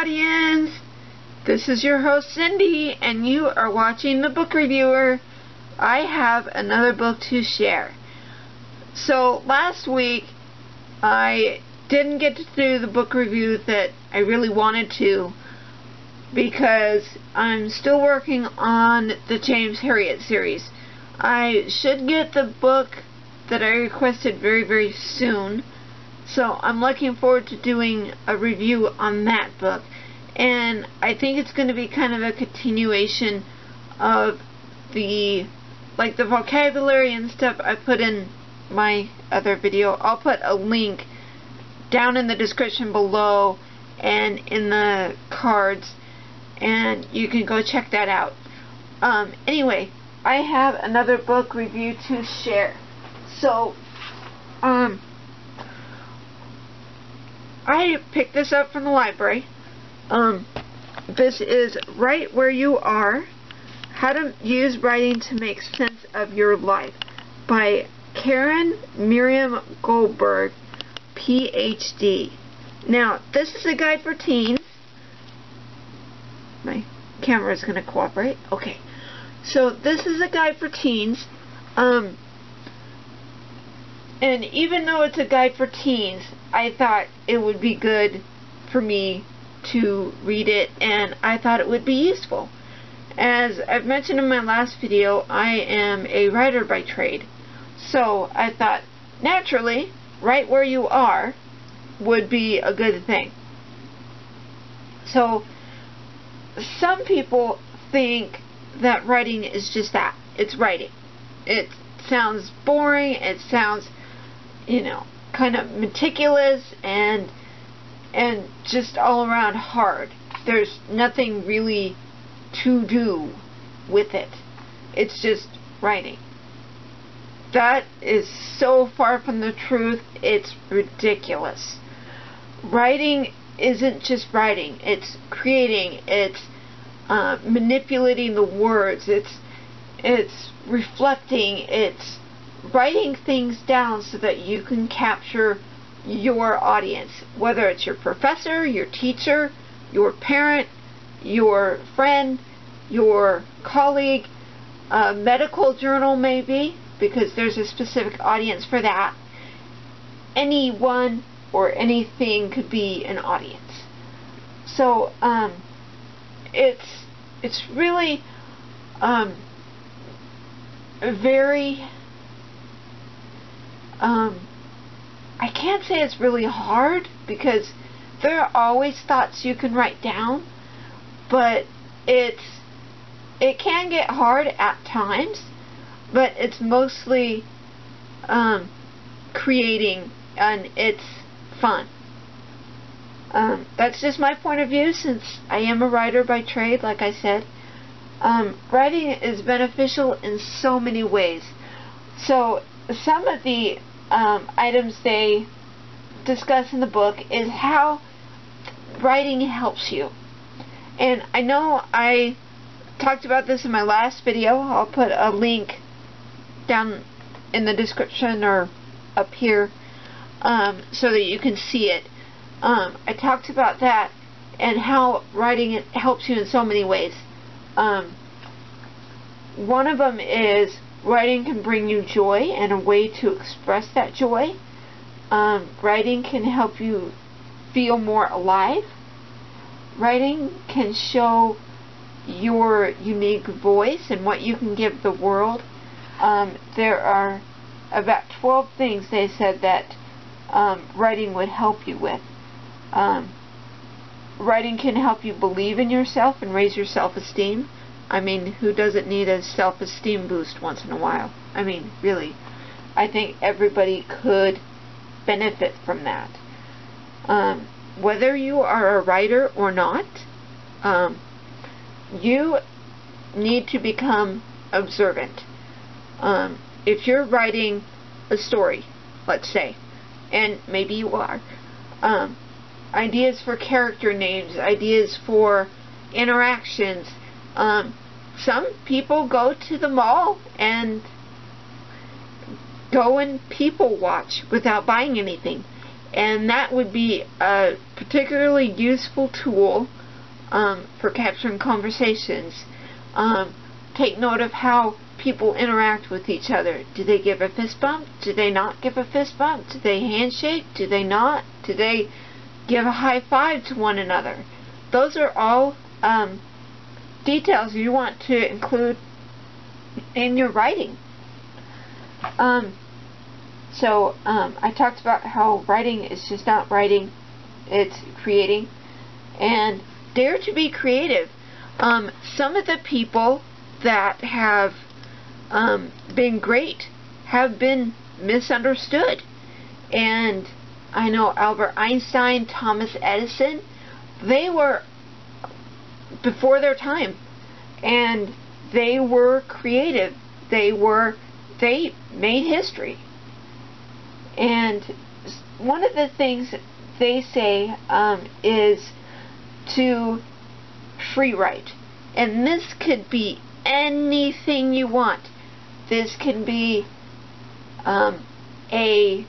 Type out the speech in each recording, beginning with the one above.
audience! This is your host Cindy, and you are watching The Book Reviewer. I have another book to share. So last week I didn't get to do the book review that I really wanted to because I'm still working on the James Herriot series. I should get the book that I requested very, very soon. So I'm looking forward to doing a review on that book. And I think it's going to be kind of a continuation of the vocabulary and stuff I put in my other video. I'll put a link down in the description below and in the cards, and you can go check that out. Anyway, I have another book review to share. So, I picked this up from the library. This is Write Where You Are, How to Use Writing to Make Sense of Your Life by Karen Miriam Goldberg, PhD. Now, this is a guide for teens. My camera is going to cooperate. Okay. So, this is a guide for teens. And even though it's a guide for teens, I thought it would be good for me to read it, and I thought it would be useful. As I've mentioned in my last video, I am a writer by trade. So I thought, naturally, Write Where You Are would be a good thing. So, some people think that writing is just that. It's writing. It sounds boring. It sounds, kind of meticulous and just all around hard. There's nothing really to do with it. It's just writing. That is so far from the truth, it's ridiculous. Writing isn't just writing. It's creating. It's manipulating the words. It's reflecting. It's writing things down so that you can capture your audience, whether it's your professor, your teacher, your parent, your friend, your colleague, a medical journal maybe, because there's a specific audience for that. Anyone or anything could be an audience. So it's really very I can't say it's really hard, because there are always thoughts you can write down, but it can get hard at times, but it's mostly creating, and it's fun. That's just my point of view, since I am a writer by trade, like I said. Writing is beneficial in so many ways. So some of the items they discuss in the book is how writing helps you. And I know I talked about this in my last video. I'll put a link down in the description or up here so that you can see it. I talked about that and how writing helps you in so many ways. One of them is writing can bring you joy and a way to express that joy. Writing can help you feel more alive. Writing can show your unique voice and what you can give the world. There are about 12 things they said that writing would help you with. Writing can help you believe in yourself and raise your self-esteem. I mean, who doesn't need a self-esteem boost once in a while? I mean, really. I think everybody could benefit from that. Whether you are a writer or not, you need to become observant. If you're writing a story, let's say, and maybe you are, ideas for character names, ideas for interactions. Some people go to the mall and go and people watch without buying anything. and that would be a particularly useful tool for capturing conversations. Take note of how people interact with each other. Do they give a fist bump? Do they not give a fist bump? Do they handshake? Do they not? Do they give a high five to one another? Those are all details you want to include in your writing. So I talked about how writing is just not writing, it's creating. And dare to be creative. Some of the people that have been great have been misunderstood. And I know Albert Einstein, Thomas Edison, they were before their time, and they were creative. They made history. And one of the things they say is to free write. And this could be anything you want. This can be a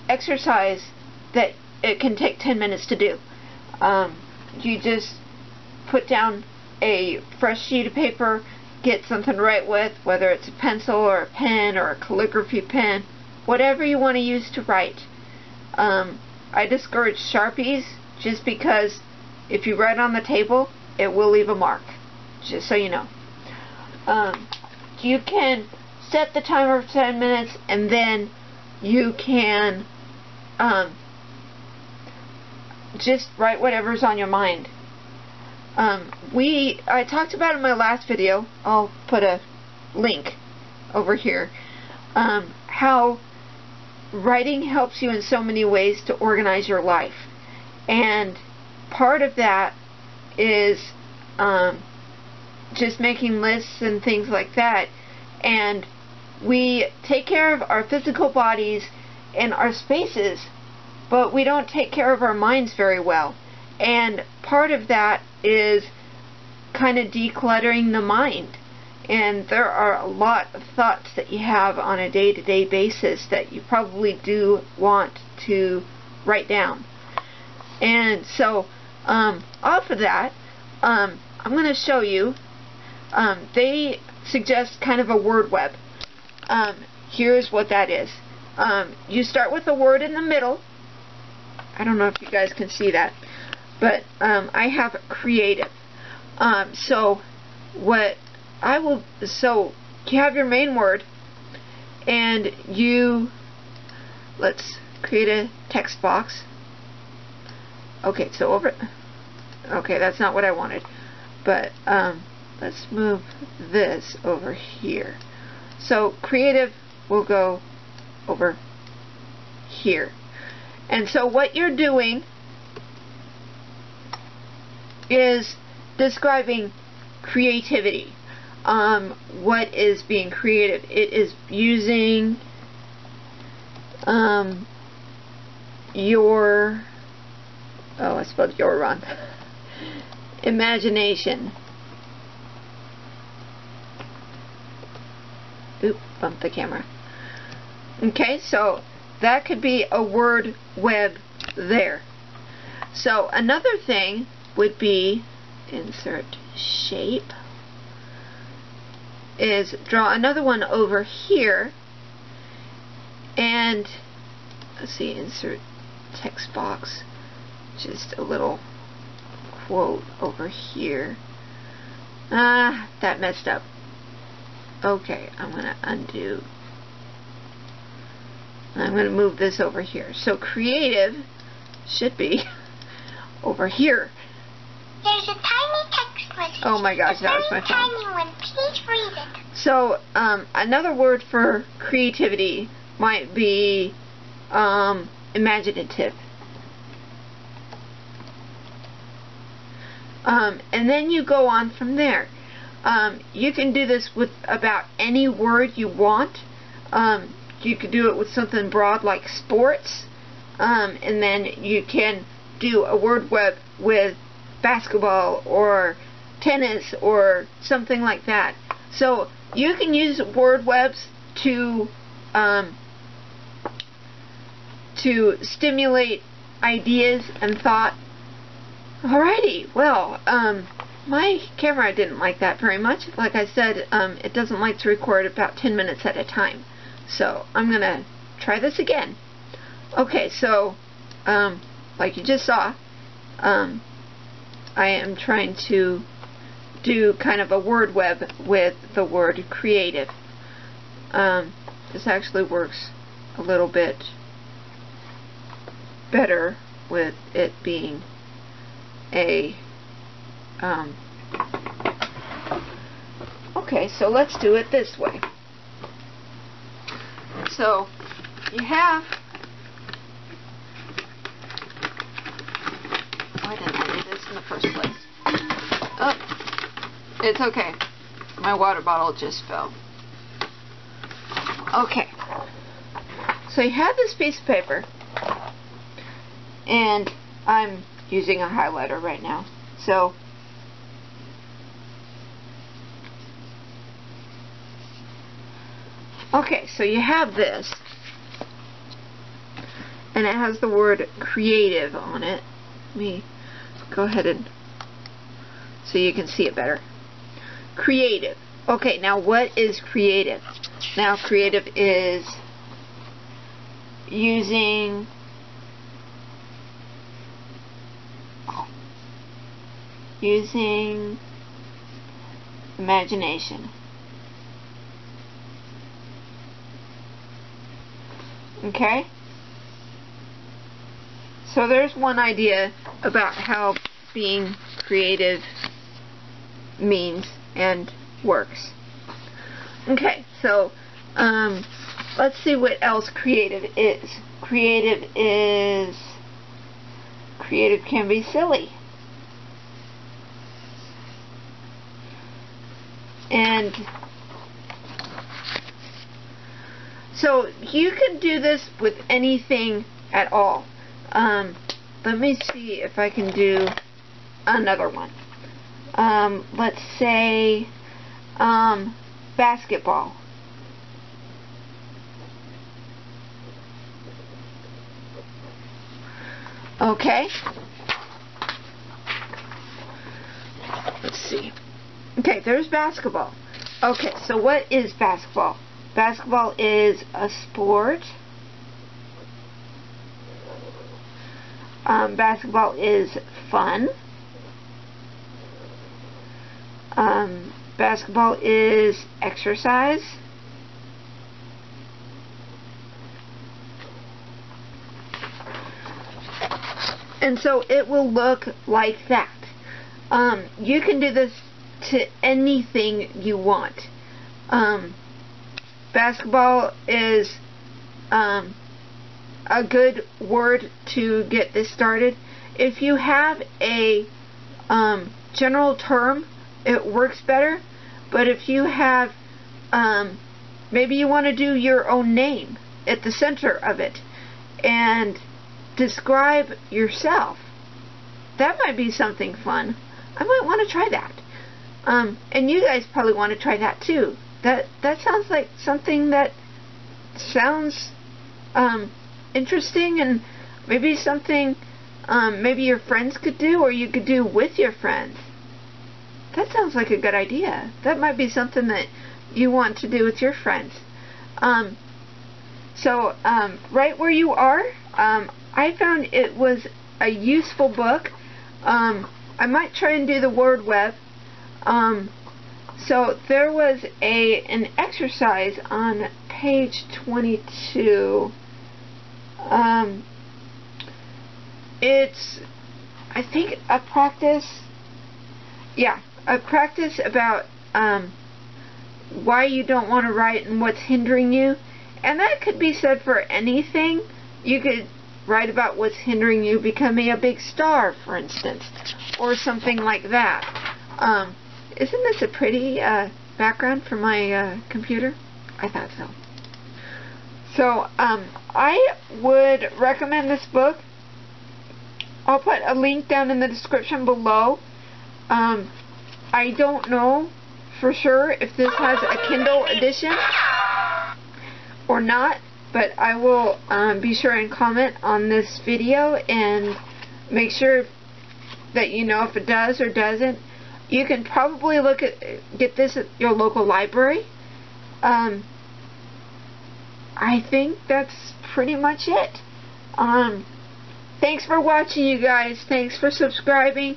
exercise that it can take 10 minutes to do. You just put down a fresh sheet of paper, get something to write with, whether it's a pencil or a pen or a calligraphy pen, whatever you want to use to write. I discourage Sharpies just because if you write on the table, it will leave a mark, just so you know. You can set the timer for 10 minutes, and then you can just write whatever's on your mind. I talked about in my last video, I'll put a link over here, how writing helps you in so many ways to organize your life. And part of that is just making lists and things like that. And we take care of our physical bodies and our spaces, but we don't take care of our minds very well. And part of that is kind of decluttering the mind. And there are a lot of thoughts that you have on a day-to-day basis that you probably do want to write down. And so off of that, I'm going to show you, they suggest kind of a word web. Here's what that is. You start with a word in the middle. I don't know if you guys can see that, but I have creative. So you have your main word, and let's create a text box. Okay, okay, that's not what I wanted, but let's move this over here. So creative will go over here. And so what you're doing is describing creativity. What is being creative? It is using your, oh, I spelled your wrong, imagination. Oop, bumped the camera. Okay, so that could be a word web there. So another thing would be insert shape, is draw another one over here, and let's see, insert text box, just a little quote over here. That messed up. Okay, I'm going to undo. I'm going to move this over here. So creative should be over here. There's a tiny text message. Oh my gosh, that was my phone. Tiny one. Please read it. So another word for creativity might be imaginative. And then you go on from there. You can do this with about any word you want. You could do it with something broad like sports, and then you can do a word web with basketball or tennis or something like that. So you can use word webs to stimulate ideas and thought, alrighty, well, my camera didn't like that very much. Like I said, it doesn't like to record about 10 minutes at a time. So I'm going to try this again. Okay, so, like you just saw, I am trying to do kind of a word web with the word creative. This actually works a little bit better with it being a okay, so let's do it this way. So you have, why didn't I do this in the first place? Oh, it's okay, my water bottle just fell. Okay, so you have this piece of paper, and I'm using a highlighter right now. So okay, so you have this, and it has the word creative on it. Let me go ahead and so you can see it better. Creative. Okay, now what is creative? Now creative is using imagination. Okay? So there's one idea about how being creative means and works. Okay, so let's see what else creative is. Creative can be silly. And so you can do this with anything at all. Let me see if I can do another one. Let's say basketball. Okay. Let's see. Okay, there's basketball. Okay, so what is basketball? Basketball is a sport. Basketball is fun. Basketball is exercise. And so it will look like that. You can do this to anything you want. Basketball is a good word to get this started. If you have a general term, it works better. But if you have, maybe you want to do your own name at the center of it and describe yourself, that might be something fun. I might want to try that. And you guys probably want to try that too. That sounds like something that sounds interesting, and maybe something maybe your friends could do, or you could do with your friends. That sounds like a good idea. That might be something that you want to do with your friends. So right where you are, I found it was a useful book. I might try and do the word web. So there was an exercise on page 22. It's, I think, a practice. Yeah, a practice about why you don't want to write and what's hindering you. And that could be said for anything. You could write about what's hindering you becoming a big star, for instance, or something like that. Isn't this a pretty background for my computer? I thought so. So I would recommend this book. I'll put a link down in the description below. I don't know for sure if this has a Kindle edition or not. But I will be sure and comment on this video and make sure that you know if it does or doesn't. You can probably get this at your local library. I think that's pretty much it. Thanks for watching, you guys. Thanks for subscribing.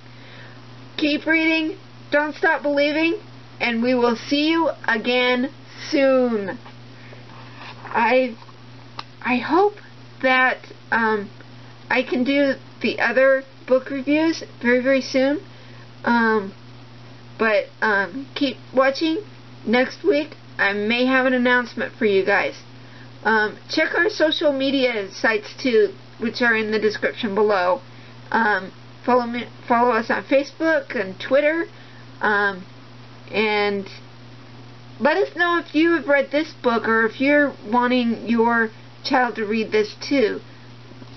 Keep reading. Don't stop believing. And we will see you again soon. I hope that I can do the other book reviews very, very soon. But keep watching. Next week I may have an announcement for you guys. Check our social media sites too, which are in the description below. Follow us on Facebook and Twitter. And let us know if you have read this book or if you're wanting your child to read this too.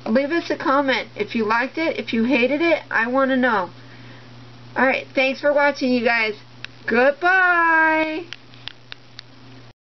Leave us a comment if you liked it, if you hated it. I want to know. Alright, thanks for watching, you guys. Goodbye!